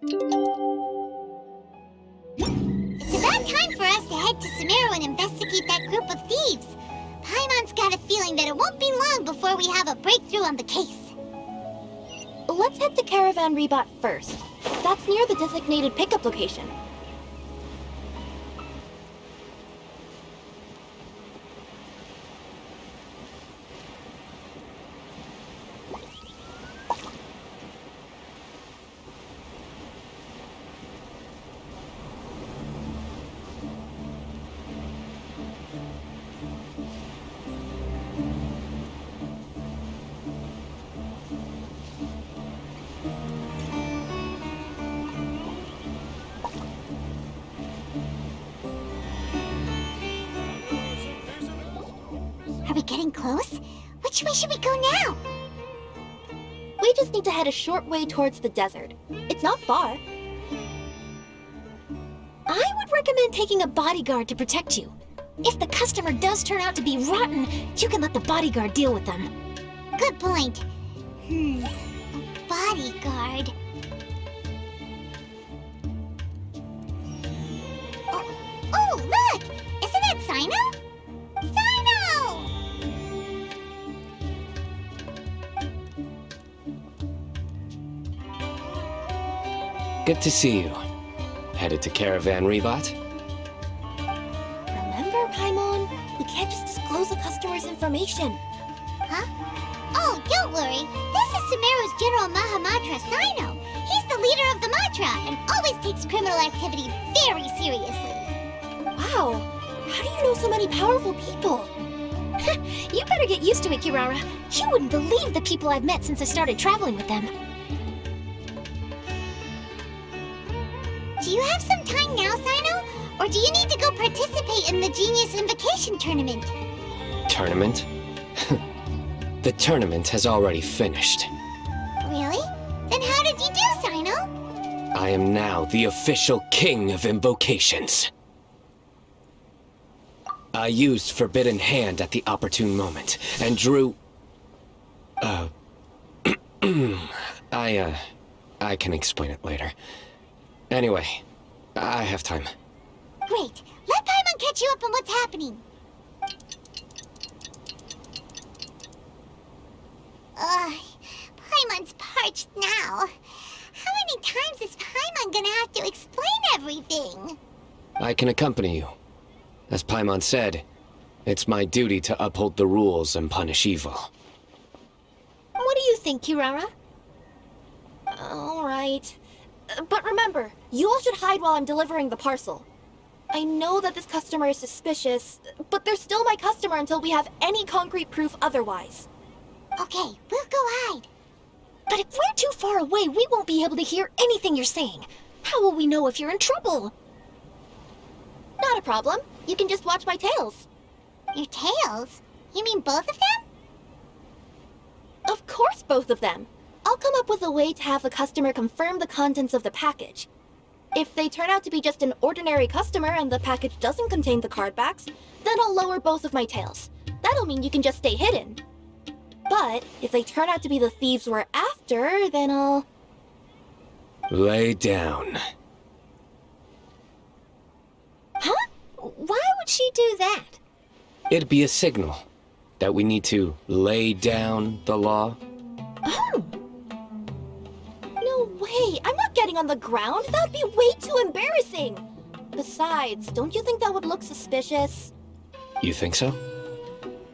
It's about time for us to head to Sumeru and investigate that group of thieves. Paimon's got a feeling that it won't be long before we have a breakthrough on the case. Let's head to Caravan Rebot first. That's near the designated pickup location. Are we getting close? Which way should we go now? We just need to head a short way towards the desert. It's not far. I would recommend taking a bodyguard to protect you. If the customer does turn out to be rotten, you can let the bodyguard deal with them. Good point. A bodyguard. Oh, look! Isn't that Sino? Sino! Good to see you. Headed to Caravan Rebot? Remember, Paimon? We can't just disclose a customer's information. Huh? Oh, don't worry. This is Sumeru's General Mahamatra, Sino. He's the leader of the Matra and always takes criminal activity very seriously. Wow! How do you know so many powerful people? You better get used to it, Kirara. You wouldn't believe the people I've met since I started traveling with them. Do you have some time now, Sino? Or do you need to go participate in the Genius Invocation Tournament? Tournament? The tournament has already finished. Really? Then how did you do, Sino? I am now the official king of invocations. I used Forbidden Hand at the opportune moment, and drew... I can explain it later. Anyway, I have time. Great. Let Paimon catch you up on what's happening. Paimon's parched now. How many times is Paimon gonna have to explain everything? I can accompany you. As Paimon said, it's my duty to uphold the rules and punish evil. What do you think, Kirara? All right. But remember, you all should hide while I'm delivering the parcel. I know that this customer is suspicious, but they're still my customer until we have any concrete proof otherwise. Okay, we'll go hide. But if we're too far away, we won't be able to hear anything you're saying. How will we know if you're in trouble? Not a problem. You can just watch my tails. Your tails? You mean both of them? Of course, both of them. I'll come up with a way to have the customer confirm the contents of the package. If they turn out to be just an ordinary customer and the package doesn't contain the card backs, then I'll lower both of my tails. That'll mean you can just stay hidden. But if they turn out to be the thieves we're after, then I'll... Lay down. Huh? Why would she do that? It'd be a signal that we need to lay down the law. Oh. No way! I'm not getting on the ground! That would be way too embarrassing! Besides, don't you think that would look suspicious? You think so?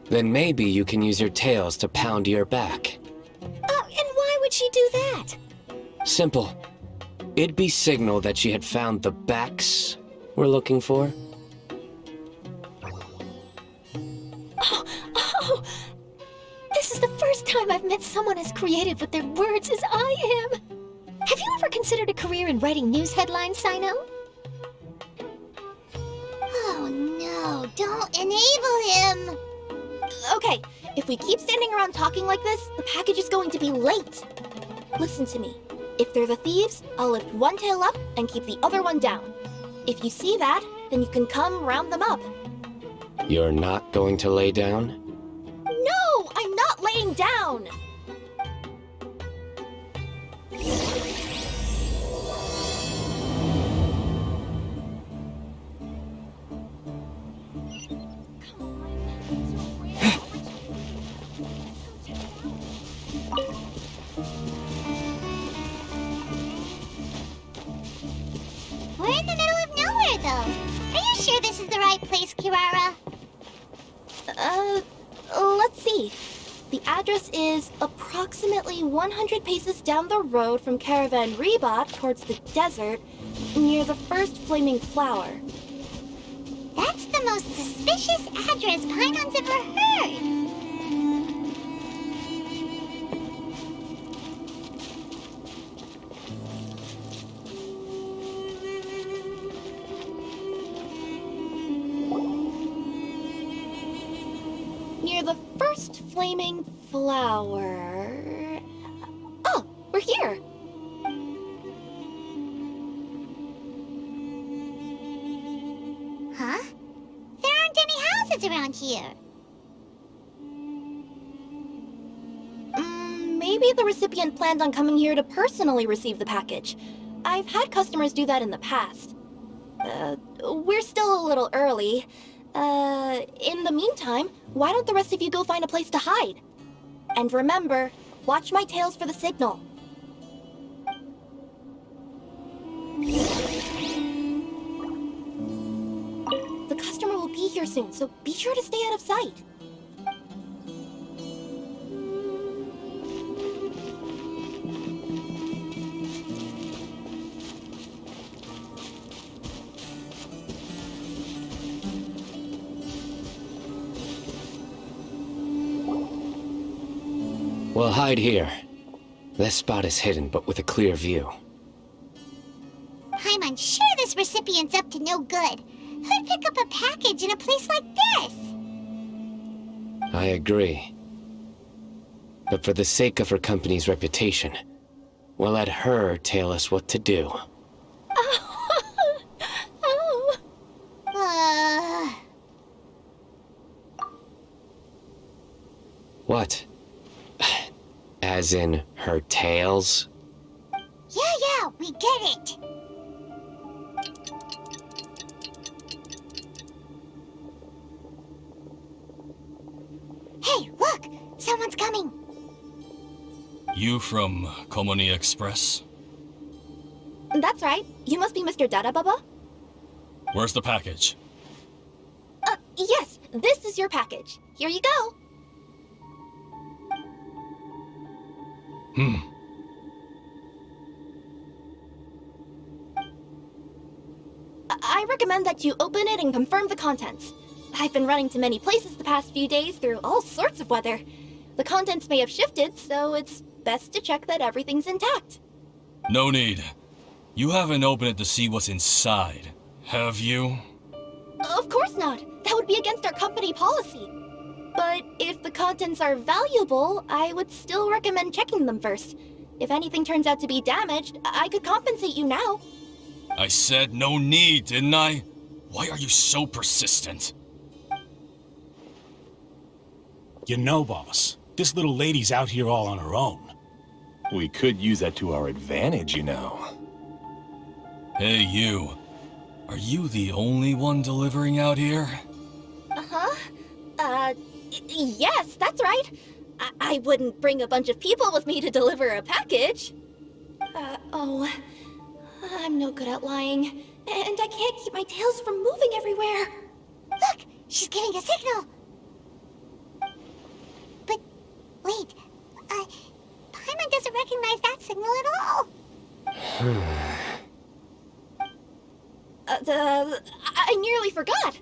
Then maybe you can use your tails to pound your back. And why would she do that? Simple. It'd be signal that she had found the backs we're looking for. Oh! This is the first time I've met someone as creative with their words as I am. Have you ever considered a career in writing news headlines, Sino? Oh no, don't enable him! Okay, if we keep standing around talking like this, the package is going to be late. Listen to me. If they're the thieves, I'll lift one tail up and keep the other one down. If you see that, then you can come round them up. You're not going to lay down? No, I'm not laying down! place, Kirara? Let's see. The address is approximately 100 paces down the road from Caravan Rebot towards the desert, near the first flaming flower. That's the most suspicious address Paimon's ever heard. Near the first flaming flower... Oh, we're here! Huh? There aren't any houses around here. Maybe the recipient planned on coming here to personally receive the package. I've had customers do that in the past. We're still a little early. In the meantime, why don't the rest of you go find a place to hide? And remember, watch my tails for the signal. The customer will be here soon, so be sure to stay out of sight. We'll hide here. This spot is hidden, but with a clear view. Paimon's sure this recipient's up to no good. Who'd pick up a package in a place like this? I agree. But for the sake of her company's reputation, we'll let her tell us what to do. Oh. What? As in her tails? Yeah, we get it. Hey, look! Someone's coming. You from Komoni Express? That's right. You must be Mr. Dada Baba? Where's the package? Yes. This is your package. Here you go. I recommend that you open it and confirm the contents. I've been running to many places the past few days through all sorts of weather. The contents may have shifted, so it's best to check that everything's intact. No need. You haven't opened it to see what's inside, have you? Of course not. That would be against our company policy. But if the contents are valuable, I would still recommend checking them first. If anything turns out to be damaged, I could compensate you now. I said no need, didn't I? Why are you so persistent? You know, boss, this little lady's out here all on her own. We could use that to our advantage, you know. Hey, you. Are you the only one delivering out here? Yes, that's right. I wouldn't bring a bunch of people with me to deliver a package. I'm no good at lying. And I can't keep my tails from moving everywhere. Look! She's giving a signal! But, wait. Paimon doesn't recognize that signal at all! I nearly forgot.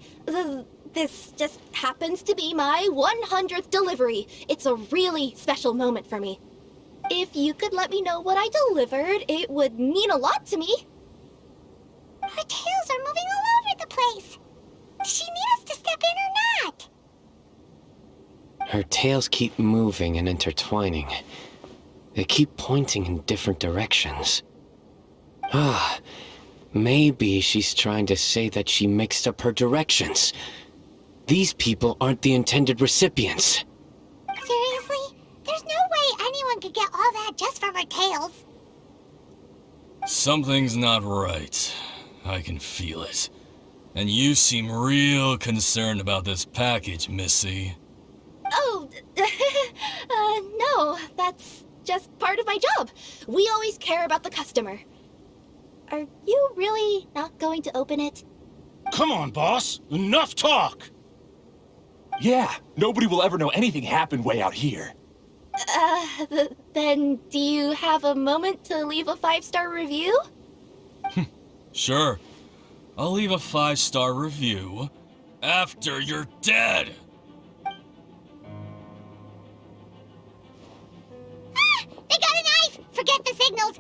This just happens to be my 100th delivery. It's a really special moment for me. If you could let me know what I delivered, it would mean a lot to me. Her tails are moving all over the place! Does she need us to step in or not? Her tails keep moving and intertwining. They keep pointing in different directions. Maybe she's trying to say that she mixed up her directions. These people aren't the intended recipients. Seriously? There's no way anyone could get all that just from her tails. Something's not right. I can feel it. And you seem real concerned about this package, Missy. Oh, no, that's just part of my job. We always care about the customer. Are you really not going to open it? Come on, boss. Enough talk. Yeah, nobody will ever know anything happened way out here. Then do you have a moment to leave a 5-star review? Sure. I'll leave a 5-star review after you're dead. They got a knife! Forget the signals!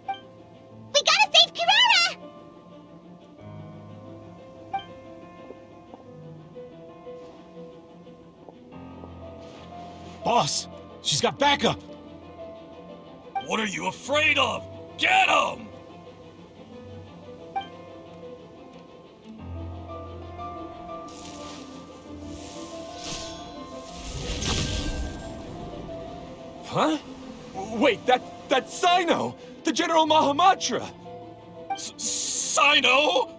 We gotta save Kirara! Boss, she's got backup. What are you afraid of? Get him! Huh? Wait, that's Sino! The General Mahamatra! Sino?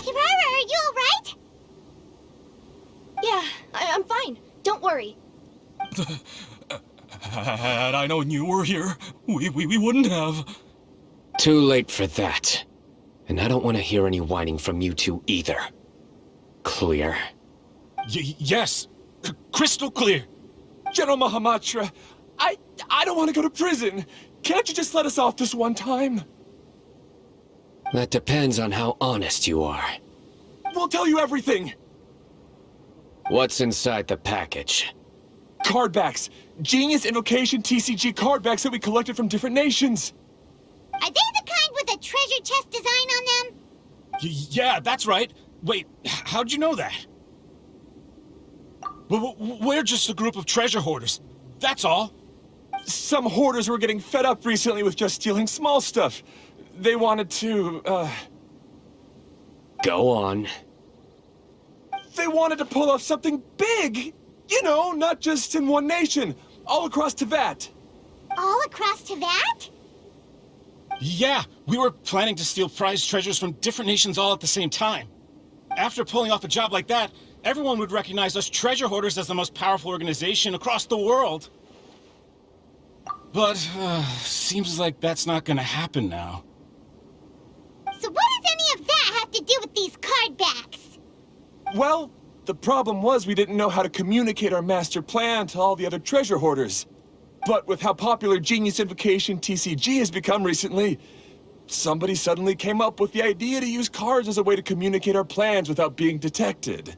Kirara, are you alright? Yeah, I'm fine. Don't worry. Had I known you were here, we wouldn't have. Too late for that. And I don't want to hear any whining from you two either. Clear? Yes. Crystal clear. General Mahamatra, I don't want to go to prison. Can't you just let us off this one time? That depends on how honest you are. We'll tell you everything. What's inside the package? Cardbacks. Genius Invocation TCG cardbacks that we collected from different nations. Are they the kind with a treasure chest design on them? Yeah, that's right. Wait, how'd you know that? We're just a group of treasure hoarders. That's all. Some hoarders were getting fed up recently with just stealing small stuff. They wanted to, Go on. They wanted to pull off something big! You know, not just in one nation, all across Teyvat. All across Teyvat? Yeah, we were planning to steal prized treasures from different nations all at the same time. After pulling off a job like that, everyone would recognize us treasure hoarders as the most powerful organization across the world. But, seems like that's not gonna happen now. So what does any of that have to do with these card backs? Well, the problem was we didn't know how to communicate our master plan to all the other treasure hoarders. But with how popular Genius Invocation TCG has become recently, somebody suddenly came up with the idea to use cards as a way to communicate our plans without being detected.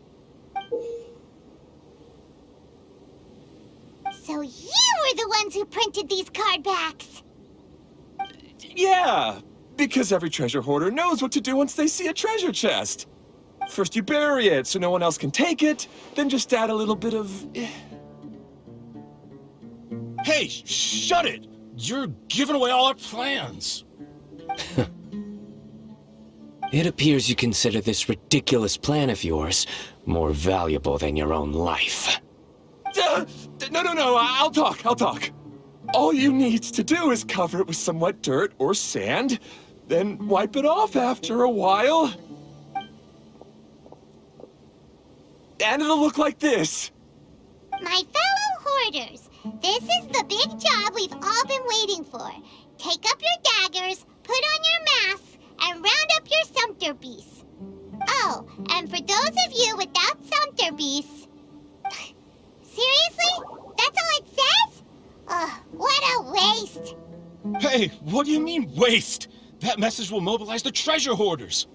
So you were the ones who printed these card backs? Yeah, because every treasure hoarder knows what to do once they see a treasure chest. First you bury it so no one else can take it, then just add a little bit of... Hey, shut it! You're giving away all our plans. It appears you consider this ridiculous plan of yours more valuable than your own life. No, I'll talk. All you need to do is cover it with some wet dirt or sand, then wipe it off after a while. And it'll look like this. My fellow hoarders, this is the big job we've all been waiting for. Take up your daggers, put on your masks, and round up your sumpter beasts. Oh, and for those of you without sumpter beasts... Seriously? That's all it says? Ugh, what a waste. Hey, what do you mean, waste? That message will mobilize the treasure hoarders.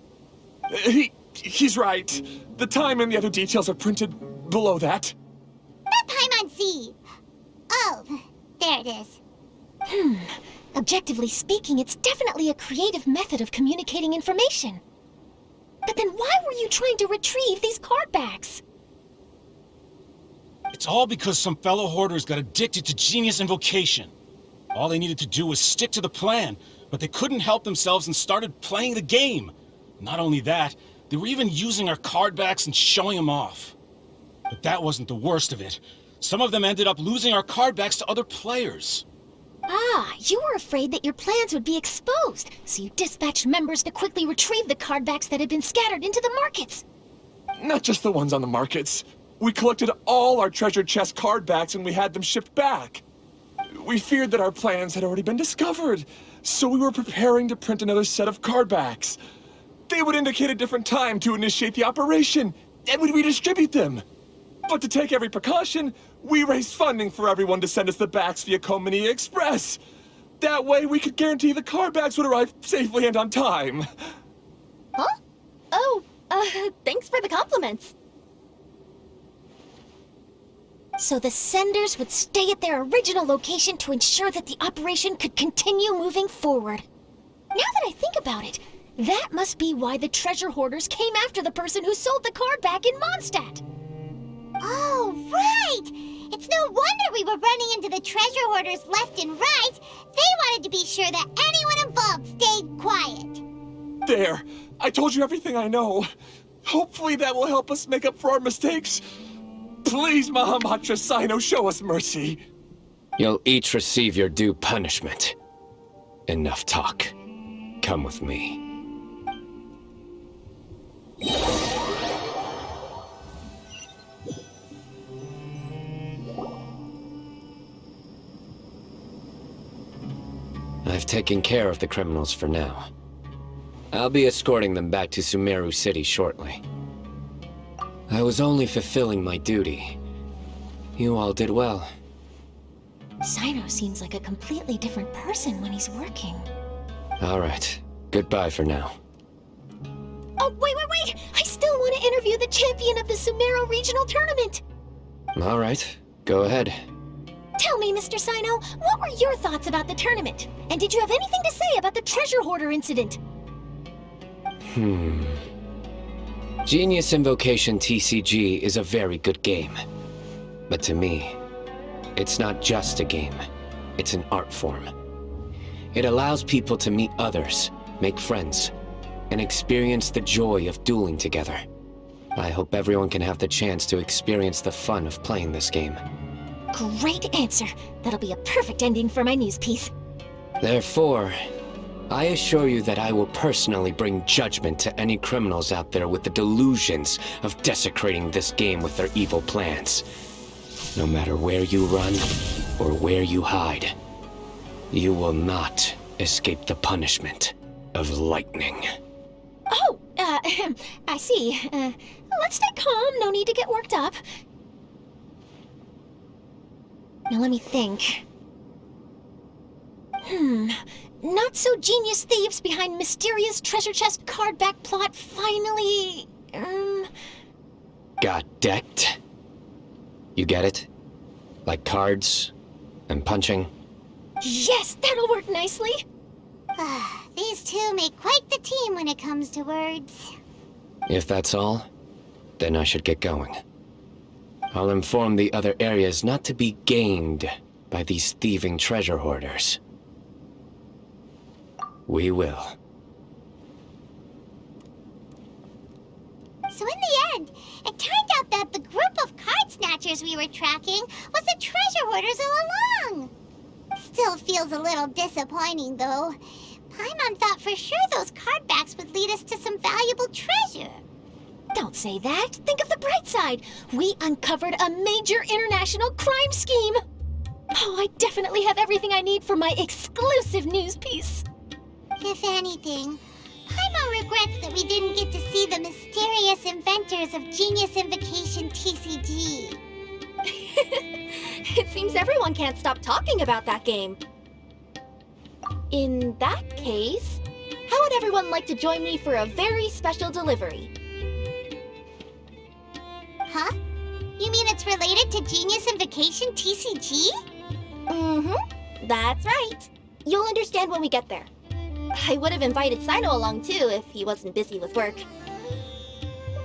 He's right. The time and the other details are printed below that. Not Paimon-Z. Oh, there it is. Objectively speaking, it's definitely a creative method of communicating information. But then why were you trying to retrieve these card backs? It's all because some fellow hoarders got addicted to Genius Invocation. All they needed to do was stick to the plan, but they couldn't help themselves and started playing the game. Not only that, they were even using our card backs and showing them off. But that wasn't the worst of it. Some of them ended up losing our card backs to other players. Ah, you were afraid that your plans would be exposed, so you dispatched members to quickly retrieve the cardbacks that had been scattered into the markets. Not just the ones on the markets. We collected all our treasure chest card backs and we had them shipped back. We feared that our plans had already been discovered, so we were preparing to print another set of card backs. They would indicate a different time to initiate the operation, and we'd redistribute them. But to take every precaution, we raised funding for everyone to send us the backs via Komini Express. That way we could guarantee the card backs would arrive safely and on time. Huh? Oh, thanks for the compliments. So the senders would stay at their original location to ensure that the operation could continue moving forward. Now that I think about it, that must be why the treasure hoarders came after the person who sold the card back in Mondstadt. Oh, right! It's no wonder we were running into the treasure hoarders left and right. They wanted to be sure that anyone involved stayed quiet. There, I told you everything I know. Hopefully that will help us make up for our mistakes. Please, Mahamatra Sino, show us mercy. You'll each receive your due punishment. Enough talk. Come with me. I've taken care of the criminals for now. I'll be escorting them back to Sumeru City shortly. I was only fulfilling my duty. You all did well. Sino seems like a completely different person when he's working. All right. Goodbye for now. Oh, wait! I still want to interview the champion of the Sumeru Regional Tournament! All right. Go ahead. Tell me, Mr. Sino, what were your thoughts about the tournament? And did you have anything to say about the treasure hoarder incident? Genius Invocation TCG is a very good game. But to me, it's not just a game. It's an art form. It allows people to meet others, make friends, and experience the joy of dueling together. I hope everyone can have the chance to experience the fun of playing this game. Great answer. That'll be a perfect ending for my news piece. Therefore, I assure you that I will personally bring judgment to any criminals out there with the delusions of desecrating this game with their evil plans. No matter where you run or where you hide, you will not escape the punishment of lightning. Oh, I see. Let's stay calm. No need to get worked up. Now let me think. Not so genius thieves behind mysterious treasure chest card back plot finally... Got decked? You get it? Like cards and punching? Yes, that'll work nicely. These two make quite the team when it comes to words. If that's all, then I should get going. I'll inform the other areas not to be gamed by these thieving treasure hoarders. We will. So in the end, it turned out that the group of card snatchers we were tracking was the treasure hoarders all along. Still feels a little disappointing, though. Paimon thought for sure those card backs would lead us to some valuable treasure. Don't say that. Think of the bright side. We uncovered a major international crime scheme. Oh, I definitely have everything I need for my exclusive news piece. If anything, Paimon regrets that we didn't get to see the mysterious inventors of Genius Invocation TCG. It seems everyone can't stop talking about that game. In that case, how would everyone like to join me for a very special delivery? Huh? You mean it's related to Genius Invocation TCG? Mm-hmm. That's right. You'll understand when we get there. I would have invited Sino along too if he wasn't busy with work.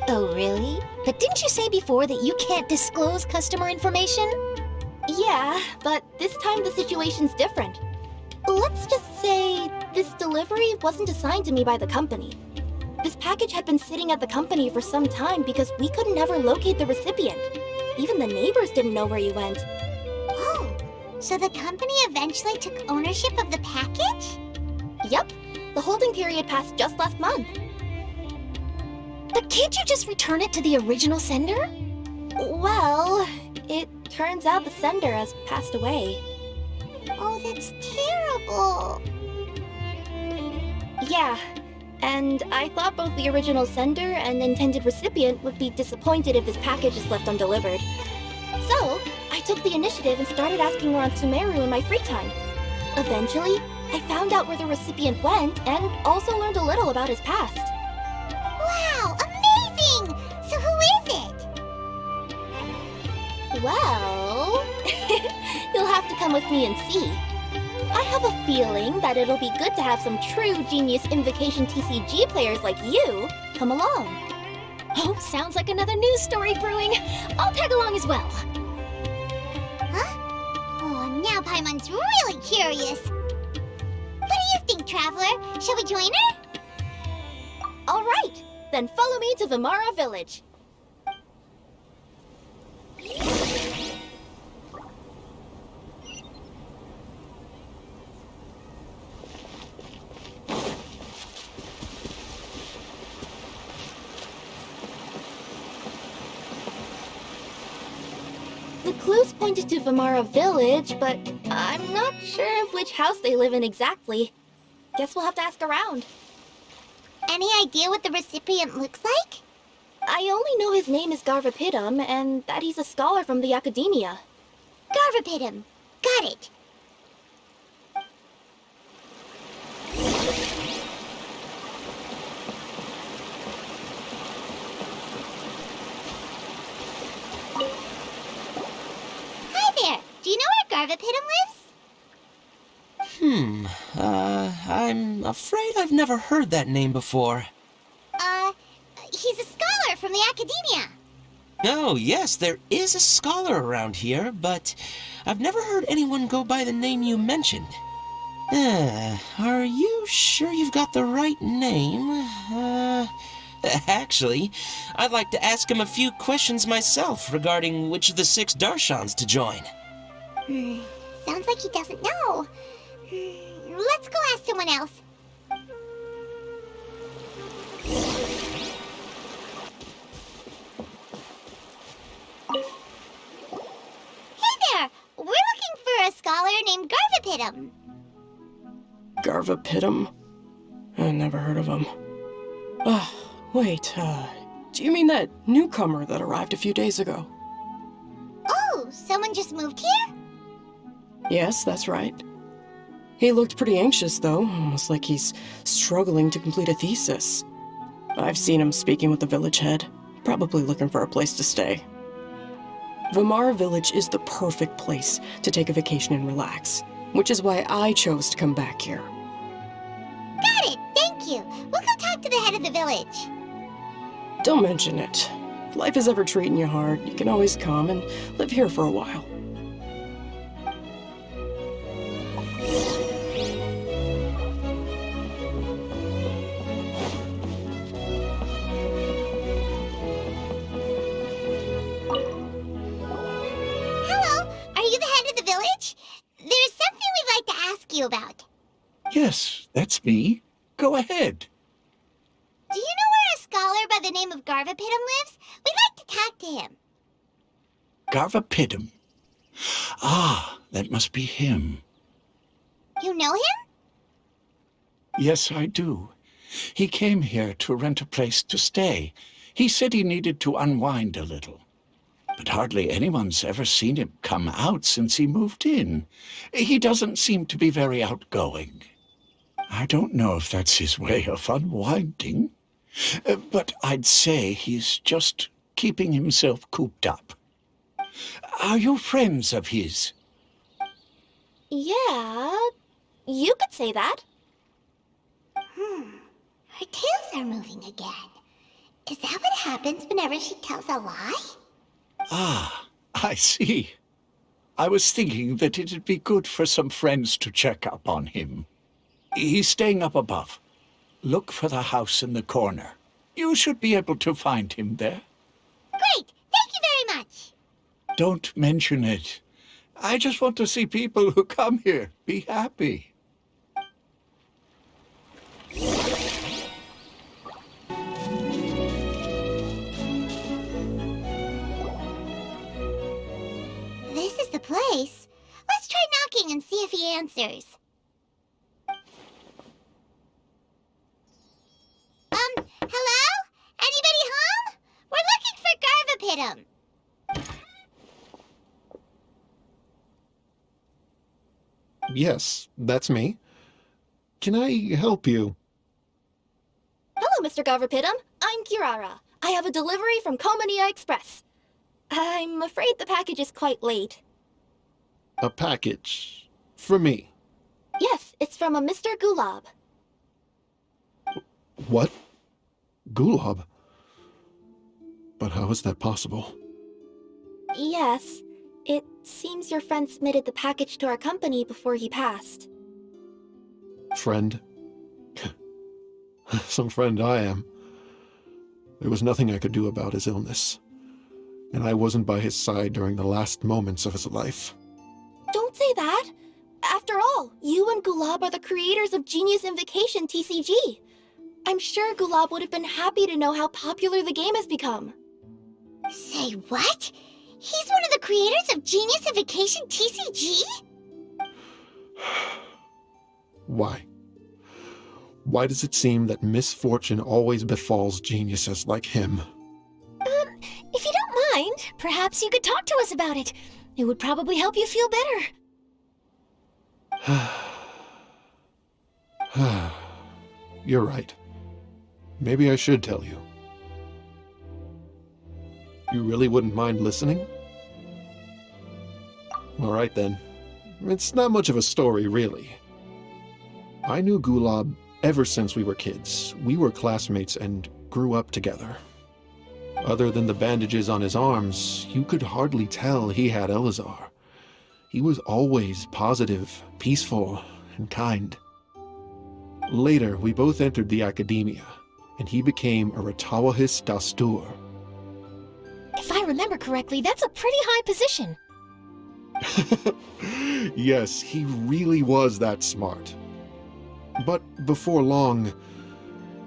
Oh, really? But didn't you say before that you can't disclose customer information? Yeah, but this time the situation's different. This delivery wasn't assigned to me by the company. This package had been sitting at the company for some time because we could never locate the recipient. Even the neighbors didn't know where he went. Oh, so the company eventually took ownership of the package? Yup, the holding period passed just last month. But can't you just return it to the original sender? Well, it turns out the sender has passed away. Oh, that's terrible. Yeah, and I thought both the original sender and intended recipient would be disappointed if this package is left undelivered. So, I took the initiative and started asking around Sumeru in my free time. Eventually, I found out where the recipient went and also learned a little about his past. Wow, amazing! So who is it? Well, you'll have to come with me and see. I have a feeling that it'll be good to have some true Genius Invocation TCG players like you come along. Oh, sounds like another news story brewing. I'll tag along as well. Huh? Oh, now Paimon's really curious. What do you think, Traveler? Shall we join her? All right, then follow me to Vimara Village. The clues pointed to Vimara Village, but I'm not sure of which house they live in exactly. Guess we'll have to ask around. Any idea what the recipient looks like? I only know his name is Garvapidum and that he's a scholar from the Academia. Garvapidum. Got it. Hi there. Do you know where Garvapidum lives? I'm afraid I've never heard that name before. He's a scholar from the Academia. Oh, yes, there is a scholar around here, but I've never heard anyone go by the name you mentioned. Are you sure you've got the right name? Actually, I'd like to ask him a few questions myself regarding which of the 6 Darshans to join. Sounds like he doesn't know. Let's go ask someone else. Hey there! We're looking for a scholar named Garvapidum. Garvapidum? I never heard of him. Wait, do you mean that newcomer that arrived a few days ago? Oh, someone just moved here? Yes, that's right. He looked pretty anxious, though, almost like he's struggling to complete a thesis. I've seen him speaking with the village head, probably looking for a place to stay. Vimara Village is the perfect place to take a vacation and relax, which is why I chose to come back here. Got it, thank you. We'll go talk to the head of the village. Don't mention it. If life is ever treating you hard, you can always come and live here for a while. Hello, are you the head of the village? There's something we'd like to ask you about. Yes, that's me. Go ahead. Do you know where a scholar by the name of Garvapidum lives? We'd like to talk to him. Garvapidum. Ah, that must be him. You know him? Yes, I do. He came here to rent a place to stay. He said he needed to unwind a little. But hardly anyone's ever seen him come out since he moved in. He doesn't seem to be very outgoing. I don't know if that's his way of unwinding, but I'd say he's just keeping himself cooped up. Are you friends of his? Yeah, you could say that. Her tails are moving again. Is that what happens whenever she tells a lie? Ah, I see. I was thinking that it'd be good for some friends to check up on him. He's staying up above. Look for the house in the corner. You should be able to find him there. Great! Thank you very much! Don't mention it. I just want to see people who come here be happy. This is the place. Let's try knocking and see if he answers. Hello? Anybody home? We're looking for Garvapitum. Yes, that's me. Can I help you? Hello, Mr. Garvapitum. I'm Kirara. I have a delivery from Komania Express. I'm afraid the package is quite late. A package. For me. Yes, it's from a Mr. Gulab. What? Gulab? But how is that possible? Yes, it seems your friend submitted the package to our company before he passed. Friend? Some friend I am. There was nothing I could do about his illness. And I wasn't by his side during the last moments of his life. Don't say that! After all, you and Gulab are the creators of Genius Invocation TCG. I'm sure Gulab would have been happy to know how popular the game has become. Say what? He's one of the creators of Genius Invocation TCG? Why? Why does it seem that misfortune always befalls geniuses like him? If you don't mind, perhaps you could talk to us about it. It would probably help you feel better. You're right. Maybe I should tell you. You really wouldn't mind listening? All right then. It's not much of a story, really. I knew Gulab ever since we were kids. We were classmates and grew up together. Other than the bandages on his arms, you could hardly tell he had Elazar. He was always positive, peaceful, and kind. Later, we both entered the academia, and he became a Ratawahis Dastur. If I remember correctly, that's a pretty high position. Yes, he really was that smart. But before long,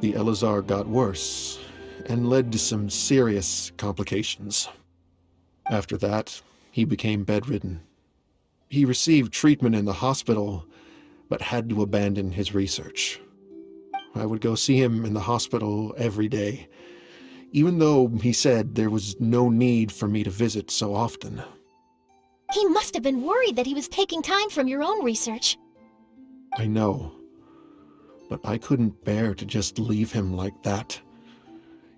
the Elazar got worse and led to some serious complications. After that, he became bedridden. He received treatment in the hospital, but had to abandon his research. I would go see him in the hospital every day, even though he said there was no need for me to visit so often. He must have been worried that he was taking time from your own research. I know, but I couldn't bear to just leave him like that.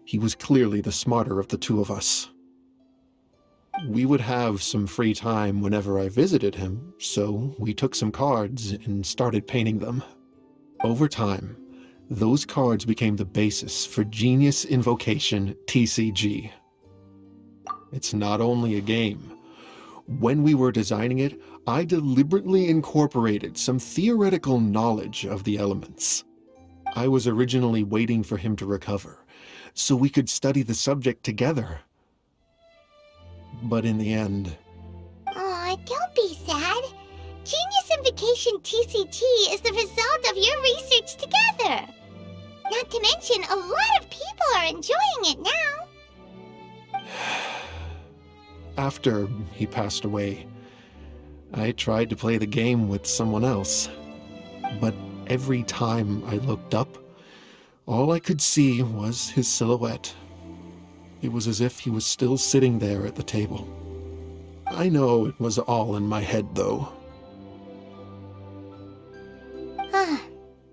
He was clearly the smarter of the two of us. We would have some free time whenever I visited him, so we took some cards and started painting them. Over time, those cards became the basis for Genius Invocation TCG. It's not only a game. When we were designing it, I deliberately incorporated some theoretical knowledge of the elements. I was originally waiting for him to recover, so we could study the subject together. But in the end... Aw, don't be sad. Genius Invocation TCG is the result of your research together. Not to mention, a lot of people are enjoying it now. After he passed away, I tried to play the game with someone else. But every time I looked up, all I could see was his silhouette. It was as if he was still sitting there at the table. I know it was all in my head, though.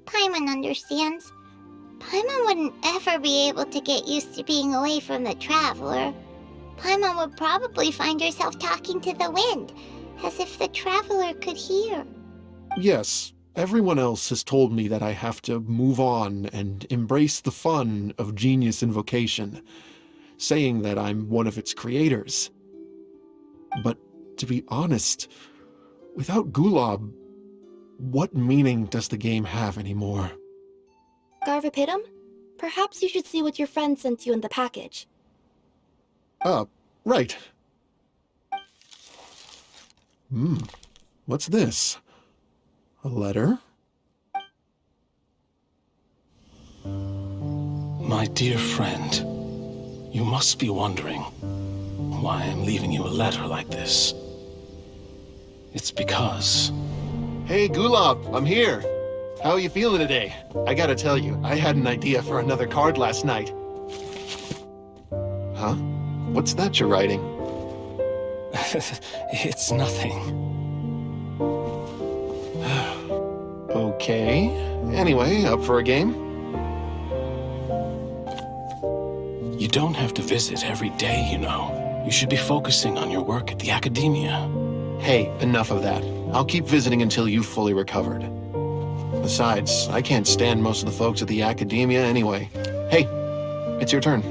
Paimon understands. Paimon wouldn't ever be able to get used to being away from the Traveler. Paimon would probably find herself talking to the wind, as if the Traveler could hear. Yes, everyone else has told me that I have to move on and embrace the fun of Genius Invocation, saying that I'm one of its creators. But to be honest, without Gulab, What meaning does the game have anymore? Garvapidum? Perhaps you should see what your friend sent you in the package. Right. What's this? A letter? My dear friend, you must be wondering why I'm leaving you a letter like this. It's because... Hey, Gulab, I'm here. How are you feeling today? I gotta tell you, I had an idea for another card last night. Huh? What's that you're writing? It's nothing. Okay. Anyway, up for a game? You don't have to visit every day, you know. You should be focusing on your work at the academia. Hey, enough of that. I'll keep visiting until you've fully recovered. Besides, I can't stand most of the folks at the academia anyway. Hey, it's your turn.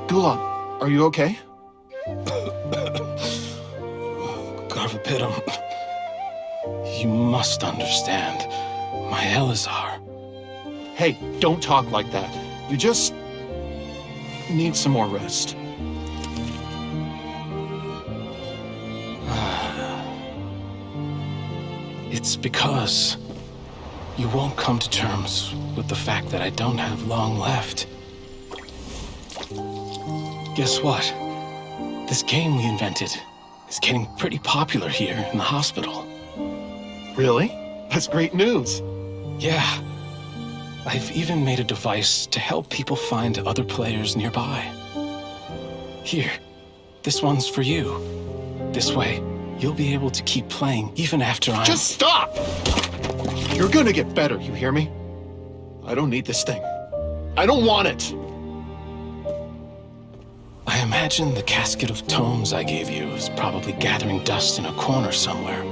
Gulab, are you okay? Garvapidum, you must understand. My Elazar. Hey, don't talk like that. You just need some more rest. It's because you won't come to terms with the fact that I don't have long left. Guess what? This game we invented is getting pretty popular here in the hospital. Really? That's great news. Yeah. I've even made a device to help people find other players nearby. Here, this one's for you. This way, you'll be able to keep playing even after I'm... Just stop! You're gonna get better, you hear me? I don't need this thing. I don't want it! I imagine the casket of tomes I gave you is probably gathering dust in a corner somewhere.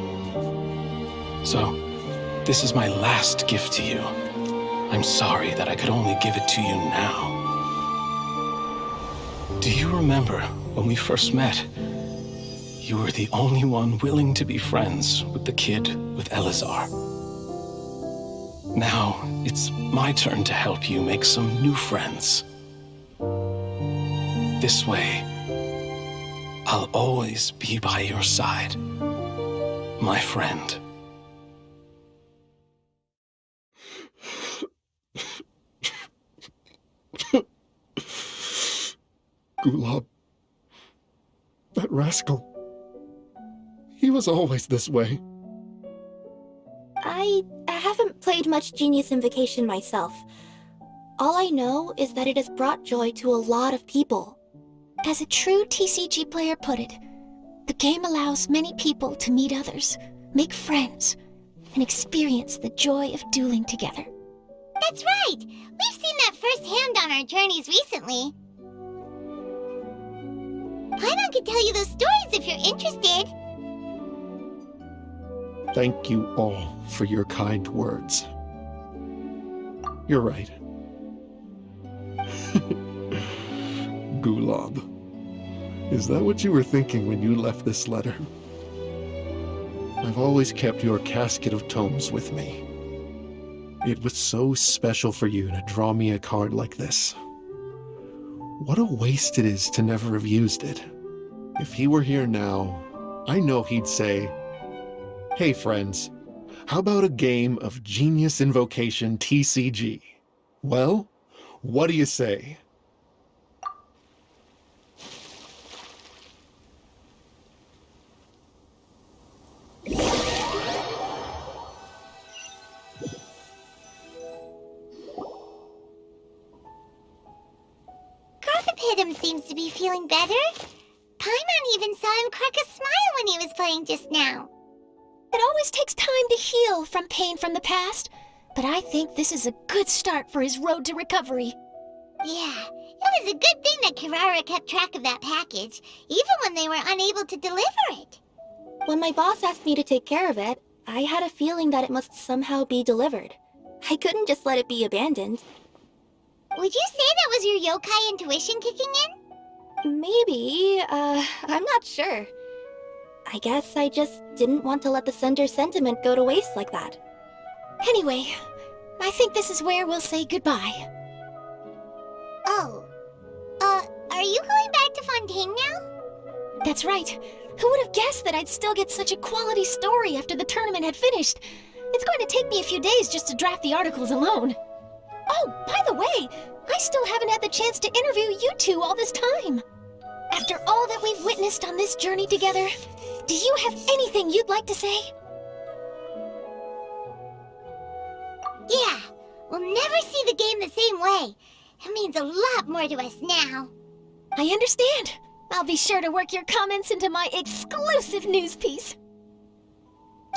So, this is my last gift to you. I'm sorry that I could only give it to you now. Do you remember when we first met? You were the only one willing to be friends with the kid with Elazar. Now, it's my turn to help you make some new friends. This way, I'll always be by your side, my friend. Gulab. That rascal. He was always this way. I haven't played much Genius Invocation myself. All I know is that it has brought joy to a lot of people. As a true TCG player put it, the game allows many people to meet others, make friends, and experience the joy of dueling together. That's right! We've seen that firsthand on our journeys recently. Paimon could tell you those stories if you're interested. Thank you all for your kind words. You're right. Gulab. Is that what you were thinking when you left this letter? I've always kept your casket of tomes with me. It was so special for you to draw me a card like this. What a waste it is to never have used it. If he were here now, I know he'd say, "Hey friends, how about a game of Genius Invocation TCG? Well, what do you say?" Garvapidum seems to be feeling better. Paimon even saw him crack a smile when he was playing just now. It always takes time to heal from pain from the past, but I think this is a good start for his road to recovery. Yeah, it was a good thing that Kirara kept track of that package, even when they were unable to deliver it. When my boss asked me to take care of it, I had a feeling that it must somehow be delivered. I couldn't just let it be abandoned. Would you say that was your yokai intuition kicking in? Maybe, I'm not sure. I guess I just didn't want to let the sender's sentiment go to waste like that. Anyway, I think this is where we'll say goodbye. Oh. Are you going back to Fontaine now? That's right. Who would have guessed that I'd still get such a quality story after the tournament had finished? It's going to take me a few days just to draft the articles alone. Oh, by the way, I still haven't had the chance to interview you two all this time. After all that we've witnessed on this journey together, do you have anything you'd like to say? Yeah, we'll never see the game the same way. It means a lot more to us now. I understand. I'll be sure to work your comments into my exclusive news piece.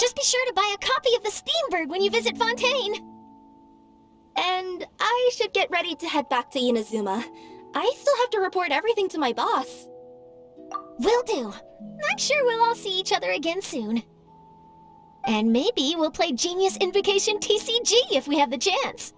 Just be sure to buy a copy of the Steamberg when you visit Fontaine. And I should get ready to head back to Inazuma. I still have to report everything to my boss. Will do. I'm sure we'll all see each other again soon. And maybe we'll play Genius Invocation TCG if we have the chance.